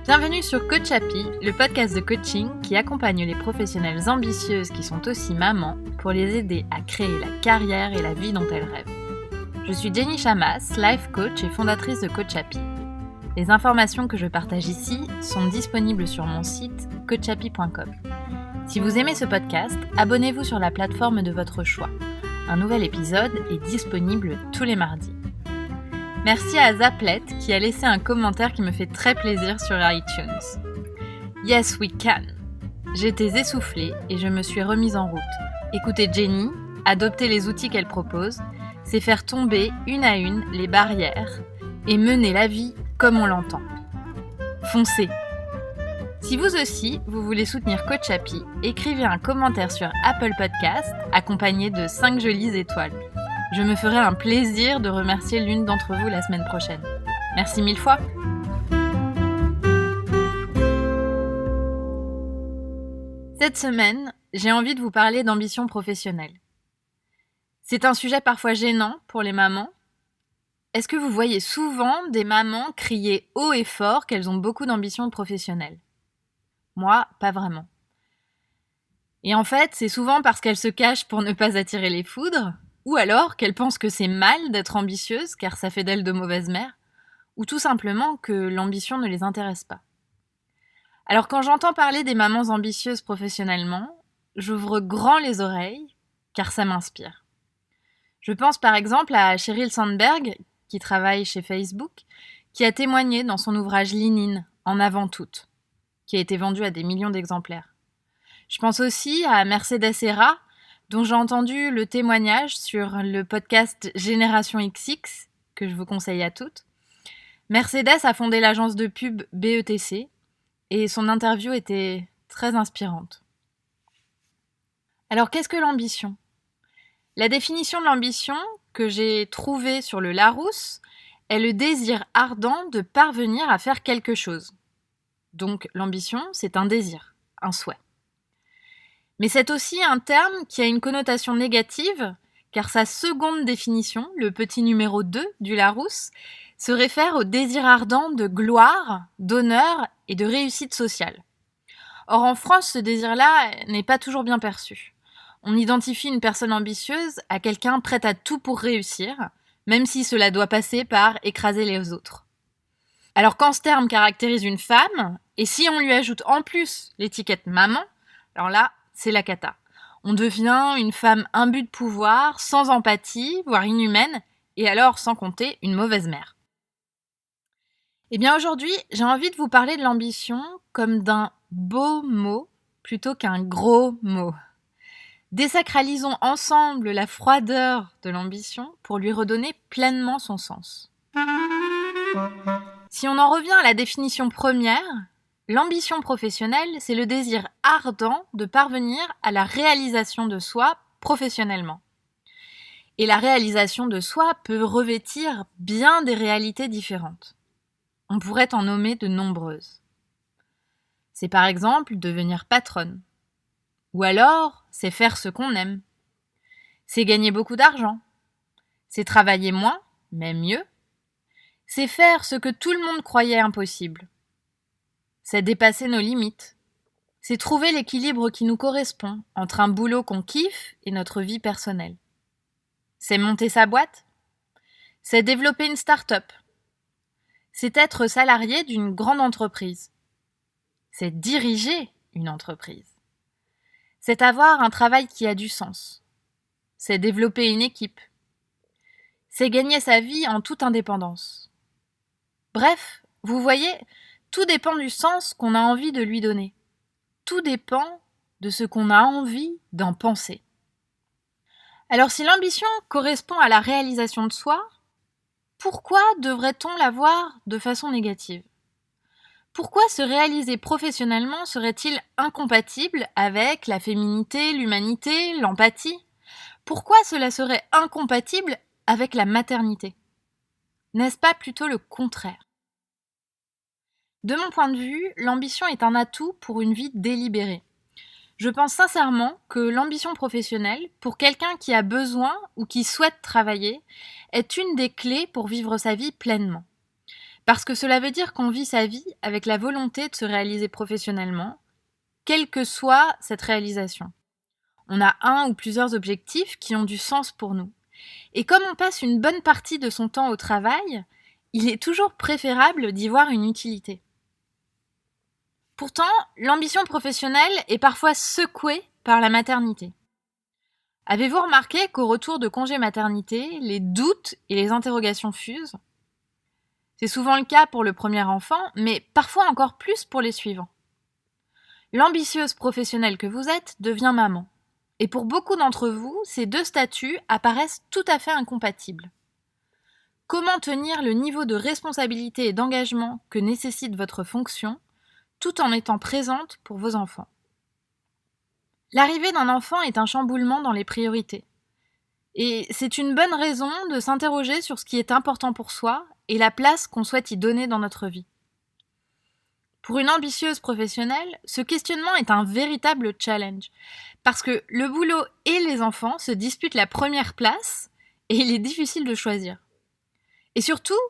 Bienvenue sur Coach Happy, le podcast de coaching qui accompagne les professionnelles ambitieuses qui sont aussi mamans pour les aider à créer la carrière et la vie dont elles rêvent. Je suis Jenny Chamas, life coach et fondatrice de Coach Happy. Les informations que je partage ici sont disponibles sur mon site coachhappy.com. Si vous aimez ce podcast, abonnez-vous sur la plateforme de votre choix. Un nouvel épisode est disponible tous les mardis. Merci à Zaplet qui a laissé un commentaire qui me fait très plaisir sur iTunes. Yes, we can. J'étais essoufflée et je me suis remise en route. Écouter Jenny, adopter les outils qu'elle propose, c'est faire tomber une à une les barrières et mener la vie comme on l'entend. Foncez! Si vous aussi, vous voulez soutenir Coach Happy, écrivez un commentaire sur Apple Podcast accompagné de 5 jolies étoiles. Je me ferai un plaisir de remercier l'une d'entre vous la semaine prochaine. Merci 1000 fois. Cette semaine, j'ai envie de vous parler d'ambition professionnelle. C'est un sujet parfois gênant pour les mamans. Est-ce que vous voyez souvent des mamans crier haut et fort qu'elles ont beaucoup d'ambition professionnelle ? Moi, pas vraiment. Et en fait, c'est souvent parce qu'elles se cachent pour ne pas attirer les foudres, ou alors qu'elles pensent que c'est mal d'être ambitieuse car ça fait d'elles de mauvaises mères, ou tout simplement que l'ambition ne les intéresse pas. Alors quand j'entends parler des mamans ambitieuses professionnellement, j'ouvre grand les oreilles car ça m'inspire. Je pense par exemple à Sheryl Sandberg, qui travaille chez Facebook, qui a témoigné dans son ouvrage Lean In, En avant toute, qui a été vendu à des millions d'exemplaires. Je pense aussi à Mercedes Erra, dont j'ai entendu le témoignage sur le podcast Génération XX, que je vous conseille à toutes. Mercedes a fondé l'agence de pub BETC, et son interview était très inspirante. Alors, qu'est-ce que l'ambition ? La définition de l'ambition que j'ai trouvée sur le Larousse est le désir ardent de parvenir à faire quelque chose. Donc, l'ambition, c'est un désir, un souhait. Mais c'est aussi un terme qui a une connotation négative, car sa seconde définition, le petit numéro 2 du Larousse, se réfère au désir ardent de gloire, d'honneur et de réussite sociale. Or, en France, ce désir-là n'est pas toujours bien perçu. On identifie une personne ambitieuse à quelqu'un prêt à tout pour réussir, même si cela doit passer par écraser les autres. Alors, quand ce terme caractérise une femme, et si on lui ajoute en plus l'étiquette maman, alors là, c'est la cata. On devient une femme imbue de pouvoir, sans empathie, voire inhumaine, et alors, sans compter, une mauvaise mère. Eh bien aujourd'hui, j'ai envie de vous parler de l'ambition comme d'un beau mot plutôt qu'un gros mot. Désacralisons ensemble la froideur de l'ambition pour lui redonner pleinement son sens. Si on en revient à la définition première, l'ambition professionnelle, c'est le désir ardent de parvenir à la réalisation de soi professionnellement. Et la réalisation de soi peut revêtir bien des réalités différentes. On pourrait en nommer de nombreuses. C'est par exemple devenir patronne. Ou alors, c'est faire ce qu'on aime. C'est gagner beaucoup d'argent. C'est travailler moins, mais mieux. C'est faire ce que tout le monde croyait impossible. C'est dépasser nos limites. C'est trouver l'équilibre qui nous correspond entre un boulot qu'on kiffe et notre vie personnelle. C'est monter sa boîte. C'est développer une start-up. C'est être salarié d'une grande entreprise. C'est diriger une entreprise. C'est avoir un travail qui a du sens. C'est développer une équipe. C'est gagner sa vie en toute indépendance. Bref, vous voyez, tout dépend du sens qu'on a envie de lui donner. Tout dépend de ce qu'on a envie d'en penser. Alors si l'ambition correspond à la réalisation de soi, pourquoi devrait-on la voir de façon négative ? Pourquoi se réaliser professionnellement serait-il incompatible avec la féminité, l'humanité, l'empathie ? Pourquoi cela serait incompatible avec la maternité ? N'est-ce pas plutôt le contraire ? De mon point de vue, l'ambition est un atout pour une vie délibérée. Je pense sincèrement que l'ambition professionnelle, pour quelqu'un qui a besoin ou qui souhaite travailler, est une des clés pour vivre sa vie pleinement. Parce que cela veut dire qu'on vit sa vie avec la volonté de se réaliser professionnellement, quelle que soit cette réalisation. On a un ou plusieurs objectifs qui ont du sens pour nous. Et comme on passe une bonne partie de son temps au travail, il est toujours préférable d'y voir une utilité. Pourtant, l'ambition professionnelle est parfois secouée par la maternité. Avez-vous remarqué qu'au retour de congé maternité, les doutes et les interrogations fusent ? C'est souvent le cas pour le premier enfant, mais parfois encore plus pour les suivants. L'ambitieuse professionnelle que vous êtes devient maman. Et pour beaucoup d'entre vous, ces deux statuts apparaissent tout à fait incompatibles. Comment tenir le niveau de responsabilité et d'engagement que nécessite votre fonction, tout en étant présente pour vos enfants ? L'arrivée d'un enfant est un chamboulement dans les priorités. Et c'est une bonne raison de s'interroger sur ce qui est important pour soi et la place qu'on souhaite y donner dans notre vie. Pour une ambitieuse professionnelle, ce questionnement est un véritable challenge, parce que le boulot et les enfants se disputent la première place et il est difficile de choisir. Et surtout,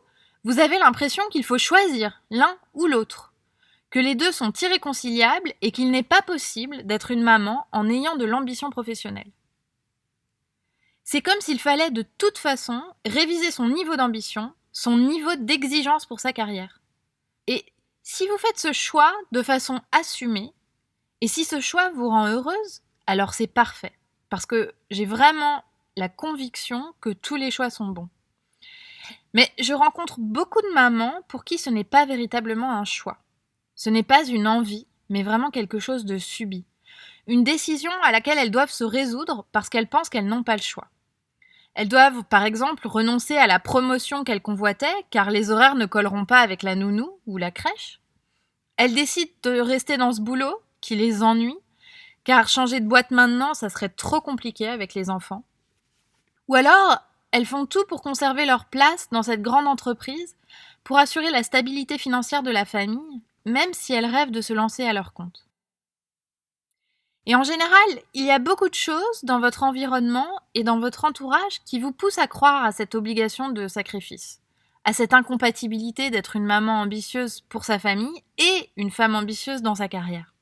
vous avez l'impression qu'il faut choisir l'un ou l'autre, que les deux sont irréconciliables et qu'il n'est pas possible d'être une maman en ayant de l'ambition professionnelle. C'est comme s'il fallait de toute façon réviser son niveau d'ambition, son niveau d'exigence pour sa carrière. Et si vous faites ce choix de façon assumée, et si ce choix vous rend heureuse, alors c'est parfait, parce que j'ai vraiment la conviction que tous les choix sont bons. Mais je rencontre beaucoup de mamans pour qui ce n'est pas véritablement un choix. Ce n'est pas une envie, mais vraiment quelque chose de subi. Une décision à laquelle elles doivent se résoudre parce qu'elles pensent qu'elles n'ont pas le choix. Elles doivent, par exemple, renoncer à la promotion qu'elles convoitaient, car les horaires ne colleront pas avec la nounou ou la crèche. Elles décident de rester dans ce boulot qui les ennuie, car changer de boîte maintenant, ça serait trop compliqué avec les enfants. Ou alors, elles font tout pour conserver leur place dans cette grande entreprise, pour assurer la stabilité financière de la famille, même si elles rêvent de se lancer à leur compte. Et en général, il y a beaucoup de choses dans votre environnement et dans votre entourage qui vous poussent à croire à cette obligation de sacrifice, à cette incompatibilité d'être une maman ambitieuse pour sa famille et une femme ambitieuse dans sa carrière.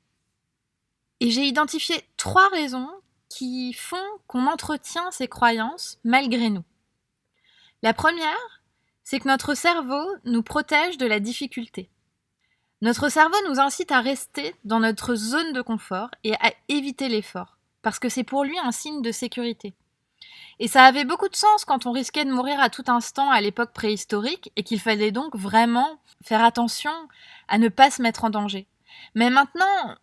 Et j'ai identifié 3 raisons qui font qu'on entretient ces croyances malgré nous. La première, c'est que notre cerveau nous protège de la difficulté. Notre cerveau nous incite à rester dans notre zone de confort et à éviter l'effort, parce que c'est pour lui un signe de sécurité. Et ça avait beaucoup de sens quand on risquait de mourir à tout instant à l'époque préhistorique et qu'il fallait donc vraiment faire attention à ne pas se mettre en danger. Mais maintenant,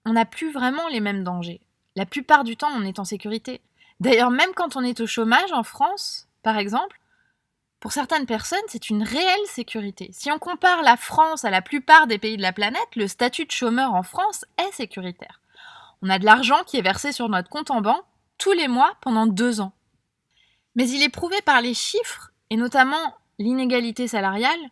on n'a plus vraiment les mêmes dangers. La plupart du temps, on est en sécurité. D'ailleurs, même quand on est au chômage en France, par exemple, pour certaines personnes, c'est une réelle sécurité. Si on compare la France à la plupart des pays de la planète, le statut de chômeur en France est sécuritaire. On a de l'argent qui est versé sur notre compte en banque tous les mois pendant 2 ans. Mais il est prouvé par les chiffres, et notamment l'inégalité salariale,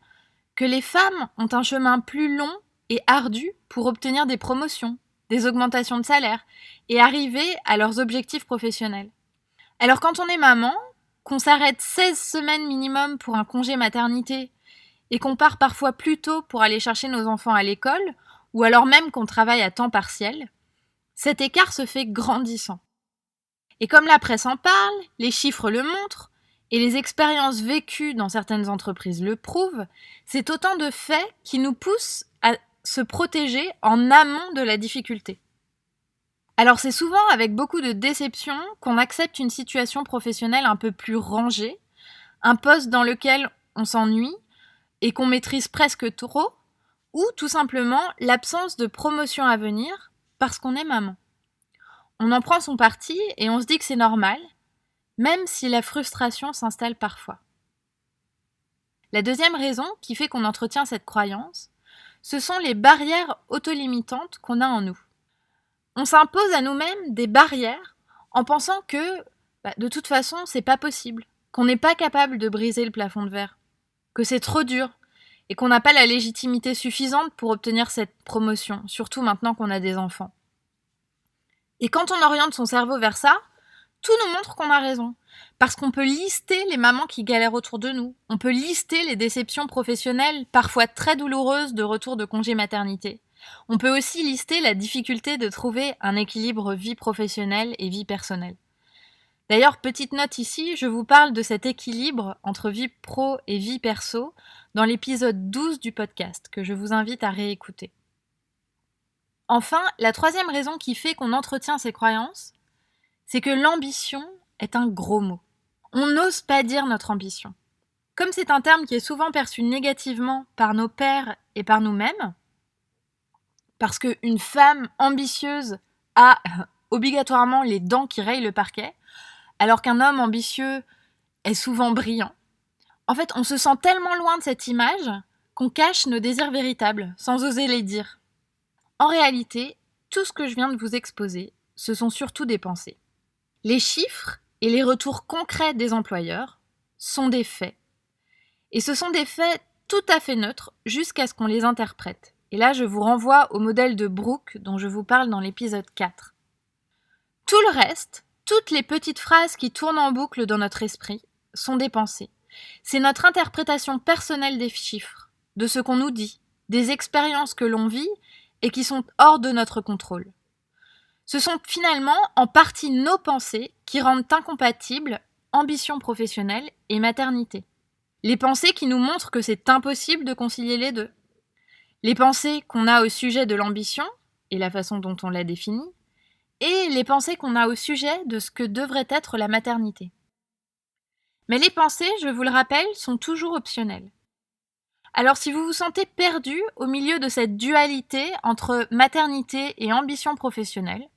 que les femmes ont un chemin plus long et ardu pour obtenir des promotions, des augmentations de salaire et arriver à leurs objectifs professionnels. Alors quand on est maman, qu'on s'arrête 16 semaines minimum pour un congé maternité et qu'on part parfois plus tôt pour aller chercher nos enfants à l'école, ou alors même qu'on travaille à temps partiel, cet écart se fait grandissant. Et comme la presse en parle, les chiffres le montrent, et les expériences vécues dans certaines entreprises le prouvent, c'est autant de faits qui nous poussent à se protéger en amont de la difficulté. Alors c'est souvent avec beaucoup de déception qu'on accepte une situation professionnelle un peu plus rangée, un poste dans lequel on s'ennuie et qu'on maîtrise presque trop, ou tout simplement l'absence de promotion à venir parce qu'on est maman. On en prend son parti et on se dit que c'est normal, même si la frustration s'installe parfois. La deuxième raison qui fait qu'on entretient cette croyance, ce sont les barrières autolimitantes qu'on a en nous. On s'impose à nous-mêmes des barrières en pensant que, de toute façon, c'est pas possible, qu'on n'est pas capable de briser le plafond de verre, que c'est trop dur et qu'on n'a pas la légitimité suffisante pour obtenir cette promotion, surtout maintenant qu'on a des enfants. Et quand on oriente son cerveau vers ça, tout nous montre qu'on a raison, Parce qu'on peut lister les mamans qui galèrent autour de nous. On peut lister les déceptions professionnelles, parfois très douloureuses, de retour de congé maternité. On peut aussi lister la difficulté de trouver un équilibre vie professionnelle et vie personnelle. D'ailleurs, petite note ici, je vous parle de cet équilibre entre vie pro et vie perso dans l'épisode 12 du podcast, que je vous invite à réécouter. Enfin, la troisième raison qui fait qu'on entretient ces croyances, c'est que l'ambition est un gros mot. On n'ose pas dire notre ambition. Comme c'est un terme qui est souvent perçu négativement par nos pairs et par nous-mêmes, parce qu'une femme ambitieuse a obligatoirement les dents qui rayent le parquet, alors qu'un homme ambitieux est souvent brillant. En fait, on se sent tellement loin de cette image qu'on cache nos désirs véritables, sans oser les dire. En réalité, tout ce que je viens de vous exposer, ce sont surtout des pensées. Les chiffres et les retours concrets des employeurs sont des faits. Et ce sont des faits tout à fait neutres jusqu'à ce qu'on les interprète. Et là, je vous renvoie au modèle de Brooke dont je vous parle dans l'épisode 4. Tout le reste, toutes les petites phrases qui tournent en boucle dans notre esprit, sont des pensées. C'est notre interprétation personnelle des chiffres, de ce qu'on nous dit, des expériences que l'on vit et qui sont hors de notre contrôle. Ce sont finalement en partie nos pensées qui rendent incompatibles ambition professionnelle et maternité. Les pensées qui nous montrent que c'est impossible de concilier les deux. Les pensées qu'on a au sujet de l'ambition et la façon dont on la définit, et les pensées qu'on a au sujet de ce que devrait être la maternité. Mais les pensées, je vous le rappelle, sont toujours optionnelles. Alors si vous vous sentez perdu au milieu de cette dualité entre maternité et ambition professionnelle,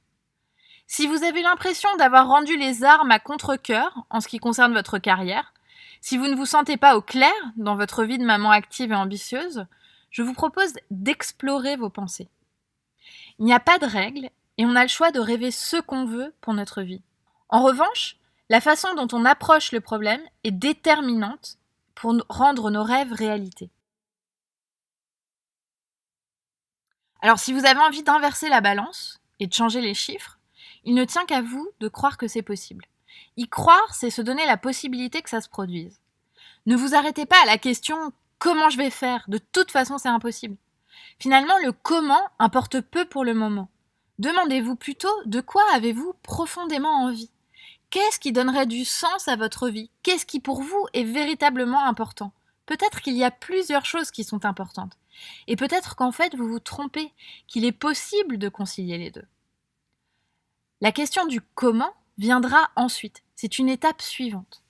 si vous avez l'impression d'avoir rendu les armes à contre-cœur en ce qui concerne votre carrière, si vous ne vous sentez pas au clair dans votre vie de maman active et ambitieuse, je vous propose d'explorer vos pensées. Il n'y a pas de règles et on a le choix de rêver ce qu'on veut pour notre vie. En revanche, la façon dont on approche le problème est déterminante pour rendre nos rêves réalité. Alors si vous avez envie d'inverser la balance et de changer les chiffres, il ne tient qu'à vous de croire que c'est possible. Y croire, c'est se donner la possibilité que ça se produise. Ne vous arrêtez pas à la question « comment je vais faire ?» De toute façon, c'est impossible. Finalement, le « comment » importe peu pour le moment. Demandez-vous plutôt de quoi avez-vous profondément envie. Qu'est-ce qui donnerait du sens à votre vie? Qu'est-ce qui pour vous est véritablement important? Peut-être qu'il y a plusieurs choses qui sont importantes. Et peut-être qu'en fait vous vous trompez, qu'il est possible de concilier les deux. La question du comment viendra ensuite. C'est une étape suivante.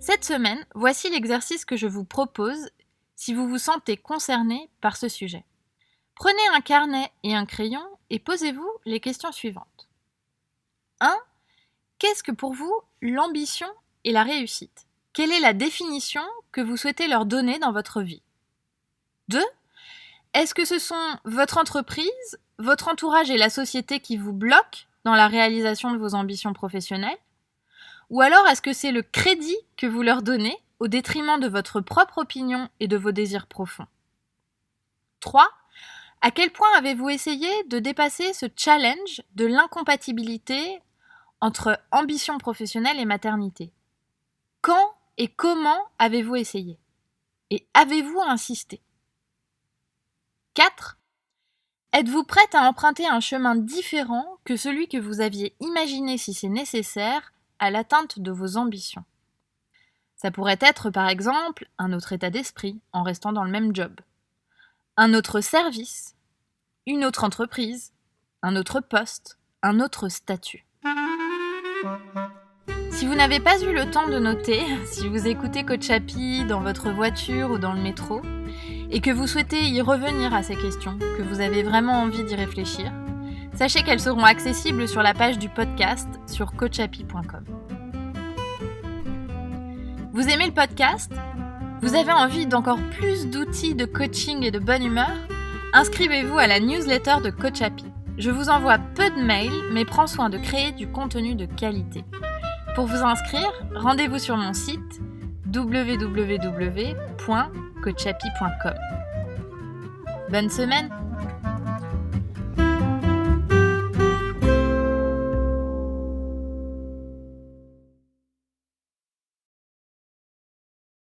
Cette semaine, voici l'exercice que je vous propose si vous vous sentez concerné par ce sujet. Prenez un carnet et un crayon et posez-vous les questions suivantes. 1. Qu'est-ce que pour vous l'ambition et la réussite? Quelle est la définition que vous souhaitez leur donner dans votre vie? 2. Est-ce que ce sont votre entreprise, votre entourage et la société qui vous bloquent dans la réalisation de vos ambitions professionnelles? Ou alors est-ce que c'est le crédit que vous leur donnez au détriment de votre propre opinion et de vos désirs profonds? 3. À quel point avez-vous essayé de dépasser ce challenge de l'incompatibilité entre ambition professionnelle et maternité? Quand et comment avez-vous essayé? Et avez-vous insisté? 4. Êtes-vous prête à emprunter un chemin différent que celui que vous aviez imaginé si c'est nécessaire à l'atteinte de vos ambitions? Ça pourrait être par exemple un autre état d'esprit en restant dans le même job, un autre service, une autre entreprise, un autre poste, un autre statut. Si vous n'avez pas eu le temps de noter, si vous écoutez Coach Happy dans votre voiture ou dans le métro, et que vous souhaitez y revenir à ces questions, que vous avez vraiment envie d'y réfléchir, sachez qu'elles seront accessibles sur la page du podcast sur coachhappy.com. Vous aimez le podcast? Vous avez envie d'encore plus d'outils de coaching et de bonne humeur? Inscrivez-vous à la newsletter de Coach Happy. Je vous envoie peu de mails, mais prends soin de créer du contenu de qualité. Pour vous inscrire, rendez-vous sur mon site www.coachhappy.com. Bonne semaine!